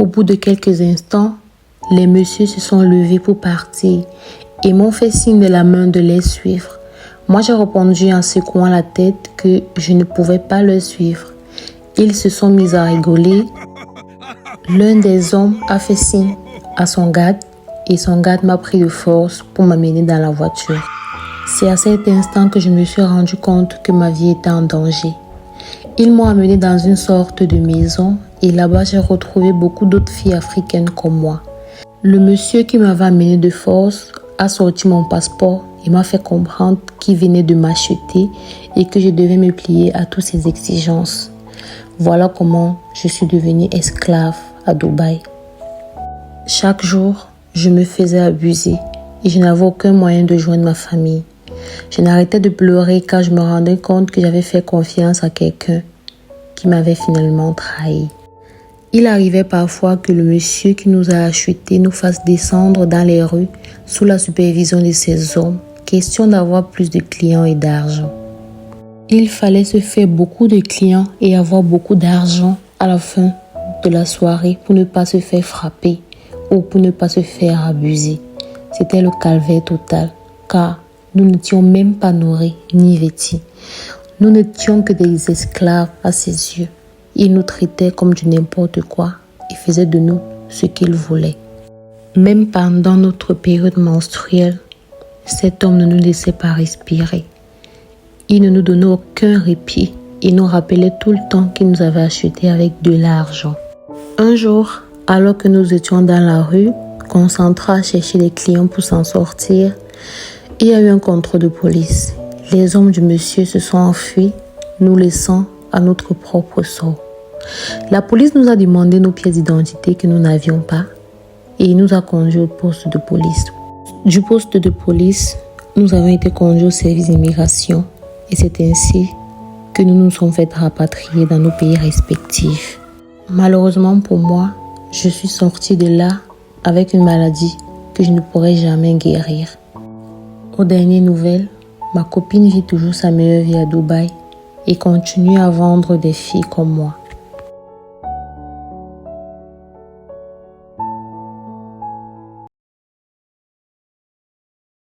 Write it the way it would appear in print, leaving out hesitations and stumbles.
Au bout de quelques instants, les messieurs se sont levés pour partir et m'ont fait signe de la main de les suivre. Moi, j'ai répondu en secouant la tête que je ne pouvais pas le suivre. Ils se sont mis à rigoler. L'un des hommes a fait signe à son garde et son garde m'a pris de force pour m'amener dans la voiture. C'est à cet instant que je me suis rendu compte que ma vie était en danger. Ils m'ont amené dans une sorte de maison et là-bas j'ai retrouvé beaucoup d'autres filles africaines comme moi. Le monsieur qui m'avait amené de force a sorti mon passeport et m'a fait comprendre qu'il venait de m'acheter et que je devais me plier à toutes ses exigences. Voilà comment je suis devenue esclave à Dubaï. Chaque jour, je me faisais abuser et je n'avais aucun moyen de joindre ma famille. Je n'arrêtais de pleurer car je me rendais compte que j'avais fait confiance à quelqu'un qui m'avait finalement trahi. Il arrivait parfois que le monsieur qui nous a achetés nous fasse descendre dans les rues sous la supervision de ces hommes, question d'avoir plus de clients et d'argent. Il fallait se faire beaucoup de clients et avoir beaucoup d'argent à la fin de la soirée pour ne pas se faire frapper ou pour ne pas se faire abuser. C'était le calvaire total car nous n'étions même pas nourris ni vêtus. Nous n'étions que des esclaves à ses yeux. Il nous traitait comme du n'importe quoi et faisait de nous ce qu'il voulait. Même pendant notre période menstruelle, cet homme ne nous laissait pas respirer. Il ne nous donnait aucun répit et nous rappelait tout le temps qu'il nous avait achetés avec de l'argent. Un jour, alors que nous étions dans la rue, concentrés à chercher les clients pour s'en sortir, il y a eu un contrôle de police. Les hommes du monsieur se sont enfuis, nous laissant à notre propre sort. La police nous a demandé nos pièces d'identité que nous n'avions pas et il nous a conduits au poste de police. Du poste de police, nous avons été conduits au service d'immigration et c'est ainsi que nous nous sommes fait rapatrier dans nos pays respectifs. Malheureusement pour moi, je suis sortie de là avec une maladie que je ne pourrai jamais guérir. Aux dernières nouvelles, ma copine vit toujours sa meilleure vie à Dubaï et continue à vendre des filles comme moi.